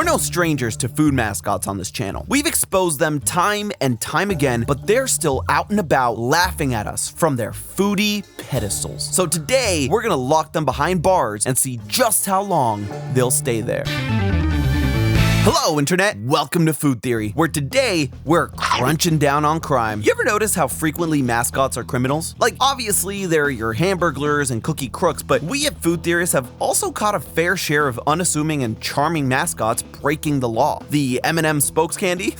no strangers to food mascots on this channel. We've exposed them time and time again, but they're still out and about laughing at us from their foodie pedestals. So today, we're gonna lock them behind bars and see just how long they'll stay there. Hello, Internet! Welcome to Food Theory, where today we're crunching down on crime. You ever notice how frequently mascots are criminals? Like, obviously, they're your hamburglers and cookie crooks, but we at Food Theorists have also caught a fair share of unassuming and charming mascots breaking the law. The M&M spokes candy?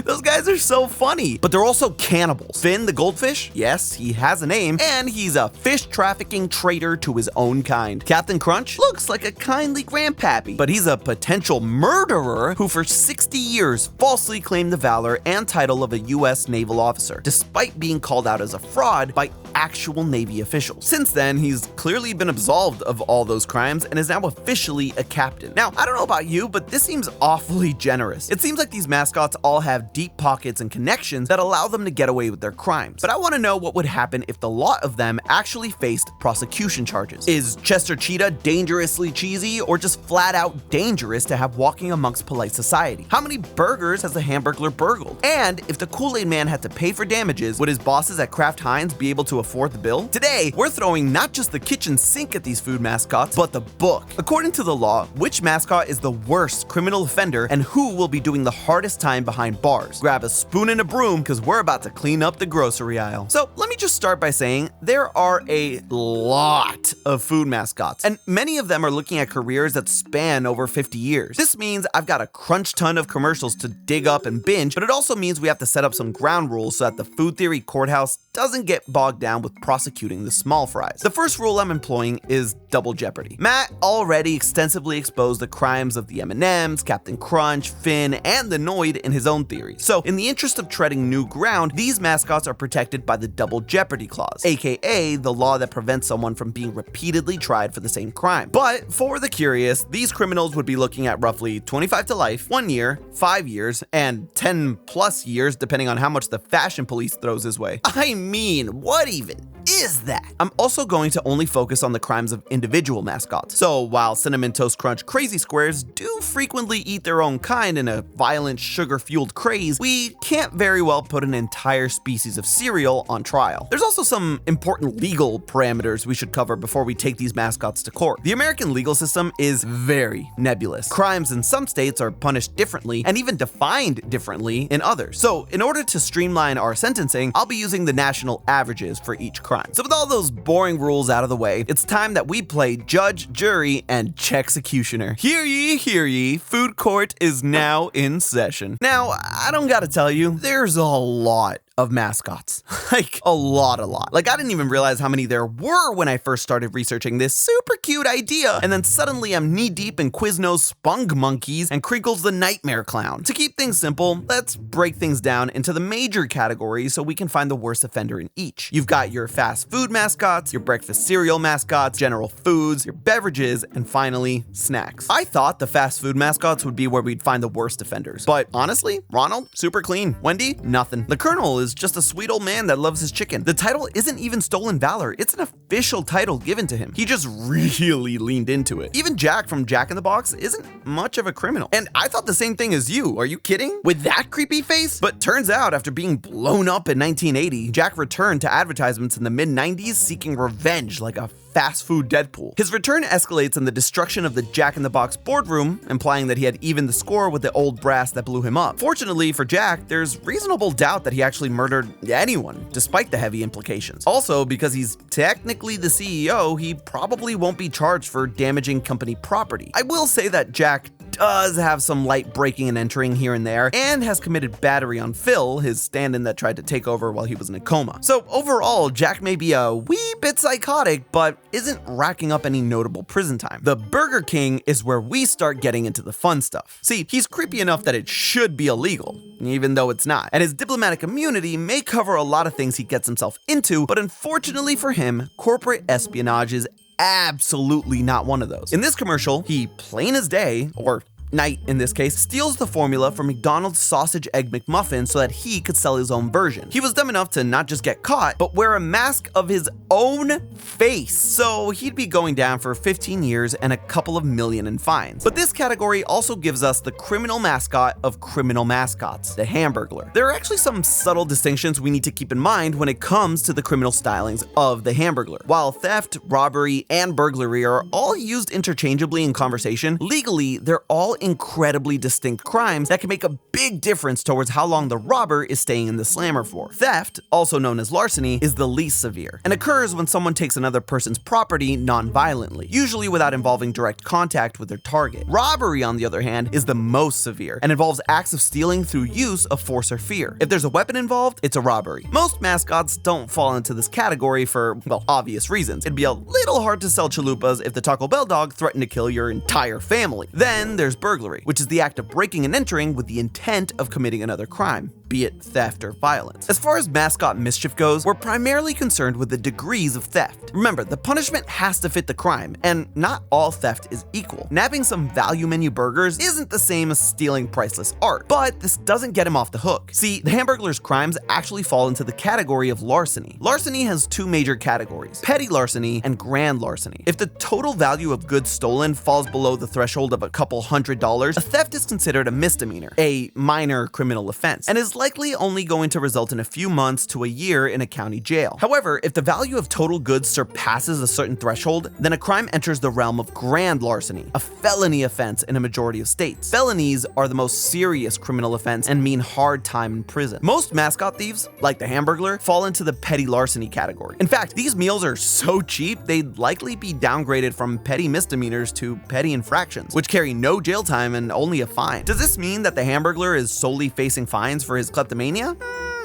Those guys are so funny, but they're also cannibals. Finn the goldfish? Yes, he has a name, and he's a fish trafficking traitor to his own kind. Captain Crunch looks like a kindly grandpappy, but he's a potential murderer who for 60 years falsely claimed the valor and title of a US naval officer, despite being called out as a fraud by actual Navy officials. Since then, he's clearly been absolved of all those crimes and is now officially a captain. Now, I don't know about you, but this seems awfully generous. It seems like these mascots all have deep pockets and connections that allow them to get away with their crimes. But I want to know what would happen if the lot of them actually faced prosecution charges. Is Chester Cheetah dangerously cheesy or just flat out dangerous to have walking amongst polite society? How many burgers has the Hamburglar burgled? And if the Kool-Aid Man had to pay for damages, would his bosses at Kraft Heinz be able to afford the bill? Today, we're throwing not just the kitchen sink at these food mascots, but the book. According to the law, which mascot is the worst criminal offender and who will be doing the hardest time behind bars? Grab a spoon and a broom because we're about to clean up the grocery aisle. So let me just start by saying there are a lot of food mascots, and many of them are looking at careers that span over 50 years. This means I've got a crunch ton of commercials to dig up and binge, but it also means we have to set up some ground rules so that the Food Theory courthouse doesn't get bogged down with prosecuting the small fries. The first rule I'm employing is double jeopardy. Matt already extensively exposed the crimes of the M&Ms, Captain Crunch, Finn, and the Noid in his own theories. So in the interest of treading new ground, these mascots are protected by the double jeopardy clause, aka the law that prevents someone from being repeatedly tried for the same crime. But for the curious, these criminals would be looking at roughly 25 to life, 1 year, 5 years, and 10 plus years depending on how much the fashion police throws his way. I mean, what even is that? I'm also going to only focus on the crimes of individual mascots. So while Cinnamon Toast Crunch Crazy Squares do frequently eat their own kind in a violent sugar-fueled craze, we can't very well put an entire species of cereal on trial. There's also some important legal parameters we should cover before we take these mascots to court. The American legal system is very nebulous. Crimes in some states are punished differently and even defined differently in others. So in order to streamline our sentencing, I'll be using the national averages for each crime. So with all those boring rules out of the way, it's time that we play judge, jury, and check-secutioner. Hear ye, food court is now in session. Now, I don't gotta tell you, there's a lot of mascots. Like, a lot. Like, I didn't even realize how many there were when I first started researching this super cute idea, and then suddenly I'm knee-deep in Quizno's Spunk Monkeys and Crinkle's the Nightmare Clown. To keep things simple, let's break things down into the major categories so we can find the worst offender in each. You've got your fast food mascots, your breakfast cereal mascots, general foods, your beverages, and finally, snacks. I thought the fast food mascots would be where we'd find the worst offenders, but honestly, Ronald, super clean. Wendy, nothing. The Colonel is just a sweet old man that loves his chicken. The title isn't even stolen valor, it's an official title given to him. He just really leaned into it. Even Jack from Jack in the Box isn't much of a criminal. And I thought the same thing as you. Are you kidding? With that creepy face? But turns out after being blown up in 1980, Jack returned to advertisements in the mid-90s seeking revenge like a fast food Deadpool. His return escalates in the destruction of the Jack in the Box boardroom, implying that he had evened the score with the old brass that blew him up. Fortunately for Jack, there's reasonable doubt that he actually murdered anyone, despite the heavy implications. Also, because he's technically the CEO, he probably won't be charged for damaging company property. I will say that Jack does have some light breaking and entering here and there, and has committed battery on Phil, his stand-in that tried to take over while he was in a coma. So overall, Jack may be a wee bit psychotic, but isn't racking up any notable prison time. The Burger King is where we start getting into the fun stuff. See, he's creepy enough that it should be illegal, even though it's not. And his diplomatic immunity may cover a lot of things he gets himself into, but unfortunately for him, corporate espionage is absolutely not one of those. In this commercial, he plain as day, or Knight in this case, steals the formula from McDonald's sausage egg McMuffin so that he could sell his own version. He was dumb enough to not just get caught, but wear a mask of his own face. So he'd be going down for 15 years and a couple of million in fines. But this category also gives us the criminal mascot of criminal mascots, the Hamburglar. There are actually some subtle distinctions we need to keep in mind when it comes to the criminal stylings of the Hamburglar. While theft, robbery, and burglary are all used interchangeably in conversation, legally, they're all incredibly distinct crimes that can make a big difference towards how long the robber is staying in the slammer for. Theft, also known as larceny, is the least severe and occurs when someone takes another person's property non-violently, usually without involving direct contact with their target. Robbery, on the other hand, is the most severe and involves acts of stealing through use of force or fear. If there's a weapon involved, it's a robbery. Most mascots don't fall into this category for, well, obvious reasons. It'd be a little hard to sell chalupas if the Taco Bell dog threatened to kill your entire family. Then there's burglary, which is the act of breaking and entering with the intent of committing another crime, be it theft or violence. As far as mascot mischief goes, we're primarily concerned with the degrees of theft. Remember, the punishment has to fit the crime, and not all theft is equal. Nabbing some value menu burgers isn't the same as stealing priceless art, but this doesn't get him off the hook. See, the Hamburglar's crimes actually fall into the category of larceny. Larceny has two major categories: petty larceny and grand larceny. If the total value of goods stolen falls below the threshold of a couple $100s, a theft is considered a misdemeanor, a minor criminal offense, and is likely only going to result in a few months to a year in a county jail. However, if the value of total goods surpasses a certain threshold, then a crime enters the realm of grand larceny, a felony offense in a majority of states. Felonies are the most serious criminal offense and mean hard time in prison. Most mascot thieves, like the Hamburglar, fall into the petty larceny category. In fact, these meals are so cheap, they'd likely be downgraded from petty misdemeanors to petty infractions, which carry no jail time and only a fine. Does this mean that the Hamburglar is solely facing fines for his kleptomania?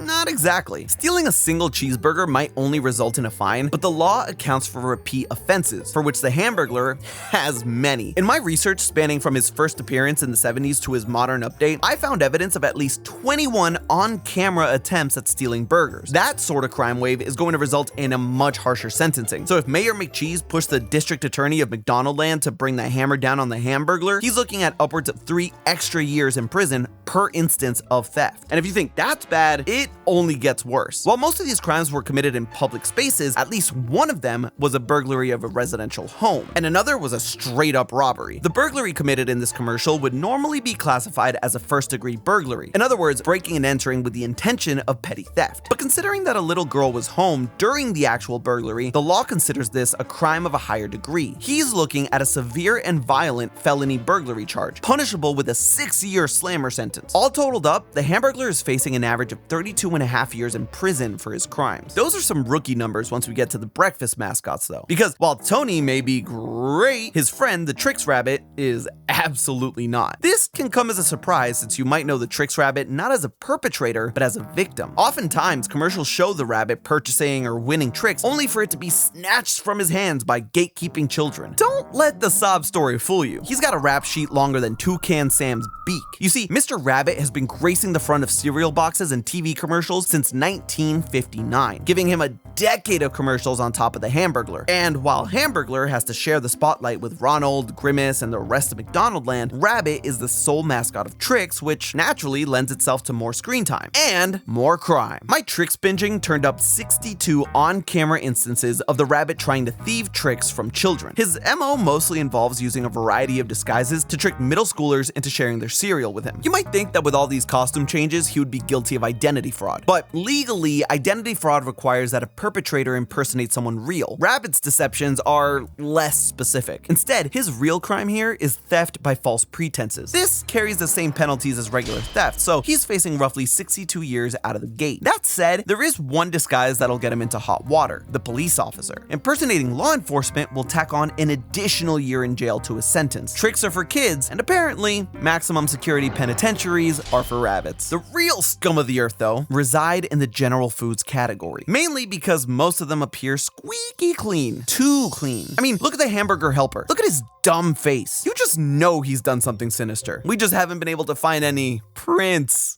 Not exactly. Stealing a single cheeseburger might only result in a fine, but the law accounts for repeat offenses, for which the Hamburglar has many. In my research spanning from his first appearance in the 70s to his modern update, I found evidence of at least 21 on-camera attempts at stealing burgers. That sort of crime wave is going to result in a much harsher sentencing. So if Mayor McCheese pushed the district attorney of McDonaldland to bring the hammer down on the Hamburglar, he's looking at upwards of 3 extra years in prison per instance of theft. And if you think that's bad, it only gets worse. While most of these crimes were committed in public spaces, at least one of them was a burglary of a residential home, and another was a straight-up robbery. The burglary committed in this commercial would normally be classified as a first-degree burglary. In other words, breaking and entering with the intention of petty theft. But considering that a little girl was home during the actual burglary, the law considers this a crime of a higher degree. He's looking at a severe and violent felony burglary charge, punishable with a 6-year slammer sentence. All totaled up, the Hamburglar is facing an average of 32.5 years in prison for his crimes. Those are some rookie numbers once we get to the breakfast mascots though, because while Tony may be great, his friend the Trix Rabbit is absolutely not. This can come as a surprise since you might know the Trix Rabbit not as a perpetrator, but as a victim. Oftentimes, commercials show the rabbit purchasing or winning tricks only for it to be snatched from his hands by gatekeeping children. Don't let the sob story fool you. He's got a rap sheet longer than Toucan Sam's beak. You see, Mr. Rabbit has been gracing the front of cereal boxes and TV commercials since 1959, giving him a decade of commercials on top of the Hamburglar. And while Hamburglar has to share the spotlight with Ronald, Grimace, and the rest of McDonaldland, Rabbit is the sole mascot of Trix, which naturally lends itself to more screen time and more crime. My Trix binging turned up 62 on-camera instances of the rabbit trying to thieve tricks from children. His MO mostly involves using a variety of disguises to trick middle schoolers into sharing their cereal with him. You might think that with all these costume changes, he would be guilty of identity fraud, but legally, identity fraud requires that a perpetrator impersonate someone real. Rabbit's deceptions are less specific. Instead, his real crime here is theft by false pretenses. This carries the same penalties as regular theft, so he's facing roughly 62 years out of the gate. That said, there is one disguise that'll get him into hot water: the police officer. Impersonating law enforcement will tack on an additional year in jail to his sentence. Tricks are for kids, and apparently, maximum security penitentiaries are for rabbits. The real scum of the earth, though, reside in the general foods category, mainly because most of them appear squeaky clean. Too clean. I mean, look at the hamburger helper. Look at his dumb face. You just know he's done something sinister. We just haven't been able to find any prints.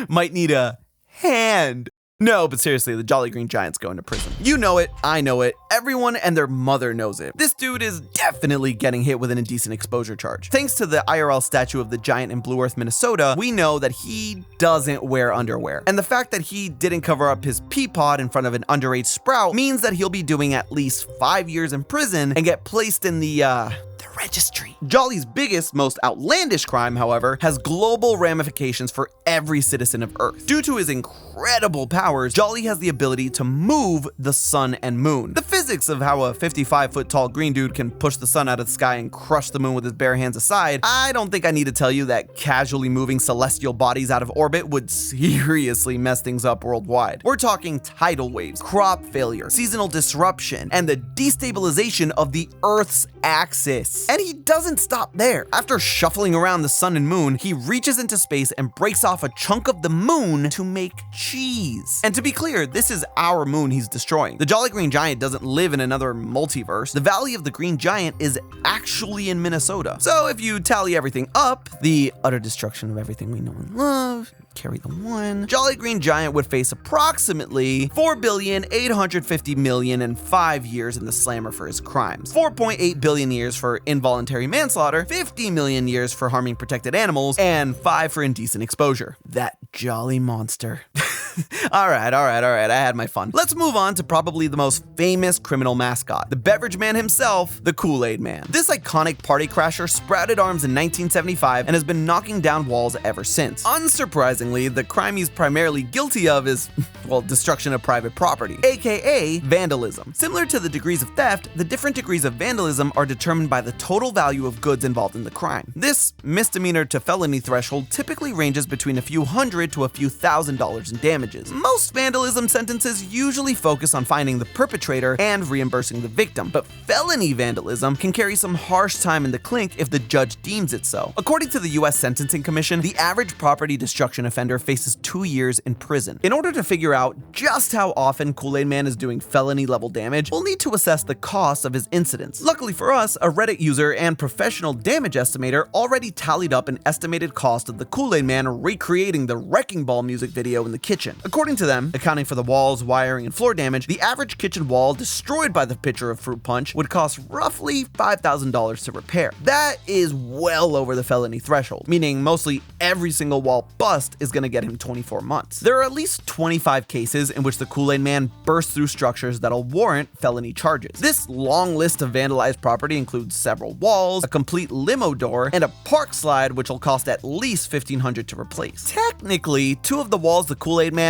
Might need a hand. No, but seriously, the Jolly Green Giant's going to prison. You know it, I know it, everyone and their mother knows it. This dude is definitely getting hit with an indecent exposure charge. Thanks to the IRL statue of the giant in Blue Earth, Minnesota, we know that he doesn't wear underwear. And the fact that he didn't cover up his pea pod in front of an underage sprout means that he'll be doing at least 5 years in prison and get placed in the registry. Jolly's biggest, most outlandish crime, however, has global ramifications for every citizen of Earth. Due to his incredible powers, Jolly has the ability to move the sun and moon. The physics of how a 55-foot tall green dude can push the sun out of the sky and crush the moon with his bare hands aside, I don't think I need to tell you that casually moving celestial bodies out of orbit would seriously mess things up worldwide. We're talking tidal waves, crop failure, seasonal disruption, and the destabilization of the Earth's axis. And he doesn't stop there. After shuffling around the sun and moon, he reaches into space and breaks off a chunk of the moon to make cheese. And to be clear, this is our moon he's destroying. The Jolly Green Giant doesn't live in another multiverse. The Valley of the Green Giant is actually in Minnesota. So if you tally everything up, the utter destruction of everything we know and love, carry the one, Jolly Green Giant would face approximately $4,850,000,000 in 5 years in the slammer for his crimes, 4.8 billion years for involuntary manslaughter, 50 million years for harming protected animals, and 5 for indecent exposure. That jolly monster. All right, I had my fun. Let's move on to probably the most famous criminal mascot, the beverage man himself, the Kool-Aid Man. This iconic party crasher sprouted arms in 1975 and has been knocking down walls ever since. Unsurprisingly, the crime he's primarily guilty of is, well, destruction of private property, aka vandalism. Similar to the degrees of theft, the different degrees of vandalism are determined by the total value of goods involved in the crime. This misdemeanor to felony threshold typically ranges between a few hundred to a few $1,000s in damage. Most vandalism sentences usually focus on finding the perpetrator and reimbursing the victim, but felony vandalism can carry some harsh time in the clink if the judge deems it so. According to the US Sentencing Commission, the average property destruction offender faces 2 years in prison. In order to figure out just how often Kool-Aid Man is doing felony level damage, we'll need to assess the cost of his incidents. Luckily for us, a Reddit user and professional damage estimator already tallied up an estimated cost of the Kool-Aid Man recreating the Wrecking Ball music video in the kitchen. According to them, accounting for the walls, wiring, and floor damage, the average kitchen wall destroyed by the pitcher of fruit punch would cost roughly $5,000 to repair. That is well over the felony threshold, meaning mostly every single wall bust is going to get him 24 months. There are at least 25 cases in which the Kool-Aid Man burst through structures that'll warrant felony charges. This long list of vandalized property includes several walls, a complete limo door, and a park slide which will cost at least $1,500 to replace. Technically, 2 of the walls the Kool-Aid Man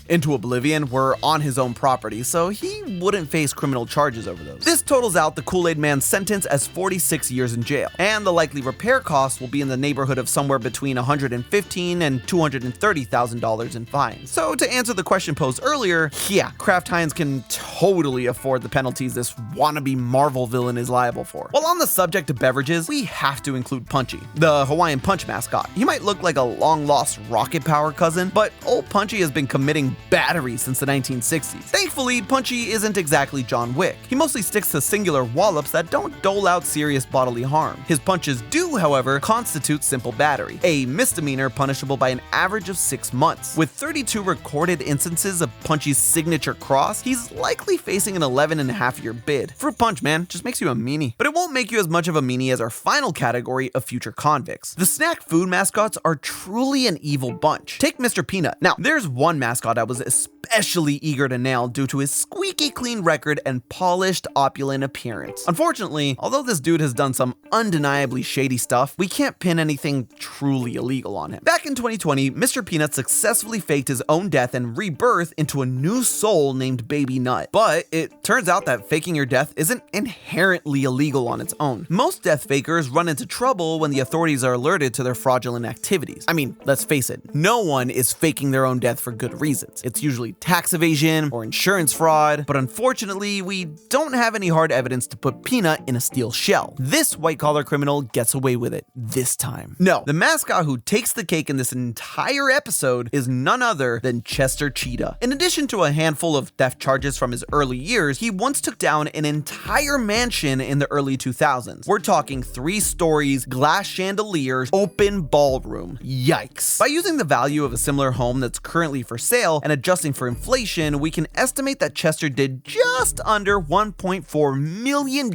into oblivion were on his own property, so he wouldn't face criminal charges over those. This totals out the Kool-Aid Man's sentence as 46 years in jail, and the likely repair costs will be in the neighborhood of somewhere between $115,000 and $230,000 in fines. So to answer the question posed earlier, yeah, Kraft Heinz can totally afford the penalties this wannabe Marvel villain is liable for. While on the subject of beverages, we have to include Punchy, the Hawaiian Punch mascot. He might look like a long-lost Rocket Power cousin, but old Punchy has been committing battery since the 1960s. Thankfully, Punchy isn't exactly John Wick. He mostly sticks to singular wallops that don't dole out serious bodily harm. His punches do, however, constitute simple battery, a misdemeanor punishable by an average of 6 months. With 32 recorded instances of Punchy's signature cross, he's likely facing an 11.5-year bid. Fruit Punch, man, just makes you a meanie. But it won't make you as much of a meanie as our final category of future convicts. The snack food mascots are truly an evil bunch. Take Mr. Peanut. Now, there's one mascot I was especially eager to nail due to his squeaky clean record and polished, opulent appearance. Unfortunately, although this dude has done some undeniably shady stuff, we can't pin anything truly illegal on him. Back in 2020, Mr. Peanut successfully faked his own death and rebirth into a new soul named Baby Nut. But it turns out that faking your death isn't inherently illegal on its own. Most death fakers run into trouble when the authorities are alerted to their fraudulent activities. I mean, let's face it, no one is faking their own death for good reasons. It's usually tax evasion or insurance fraud, but unfortunately, we don't have any hard evidence to put Peanut in a steel shell. This white-collar criminal gets away with it this time. No, the mascot who takes the cake in this entire episode is none other than Chester Cheetah. In addition to a handful of theft charges from his early years, he once took down an entire mansion in the early 2000s. We're talking 3 stories, glass chandeliers, open ballroom. Yikes. By using the value of a similar home home that's currently for sale, and adjusting for inflation, we can estimate that Chester did just under $1.4 million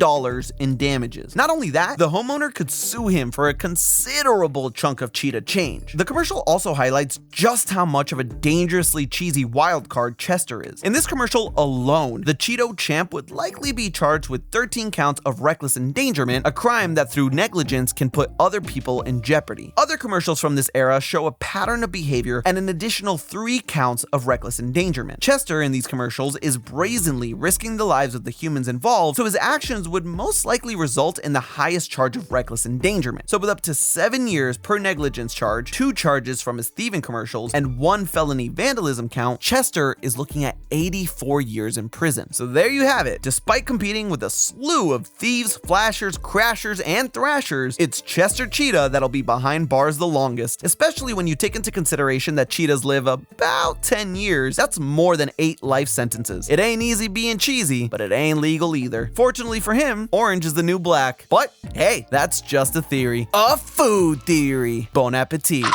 in damages. Not only that, the homeowner could sue him for a considerable chunk of cheetah change. The commercial also highlights just how much of a dangerously cheesy wild card Chester is. In this commercial alone, the Cheeto champ would likely be charged with 13 counts of reckless endangerment, a crime that through negligence can put other people in jeopardy. Other commercials from this era show a pattern of behavior and an additional 3 counts of reckless endangerment. Chester in these commercials is brazenly risking the lives of the humans involved, so his actions would most likely result in the highest charge of reckless endangerment. So with up to 7 years per negligence charge, 2 charges from his thieving commercials, and 1 felony vandalism count, Chester is looking at 84 years in prison. So there you have it. Despite competing with a slew of thieves, flashers, crashers, and thrashers, it's Chester Cheetah that'll be behind bars the longest, especially when you take into consideration that cheetahs live about 10 years. That's more than 8 life sentences. It ain't easy being cheesy, but it ain't legal either. Fortunately for him, orange is the new black. But hey, that's just a theory. A food theory. Bon appetit.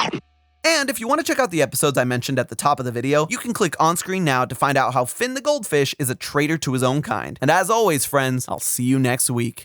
And if you want to check out the episodes I mentioned at the top of the video, you can click on screen now to find out how Finn the Goldfish is a traitor to his own kind. And as always, friends, I'll see you next week.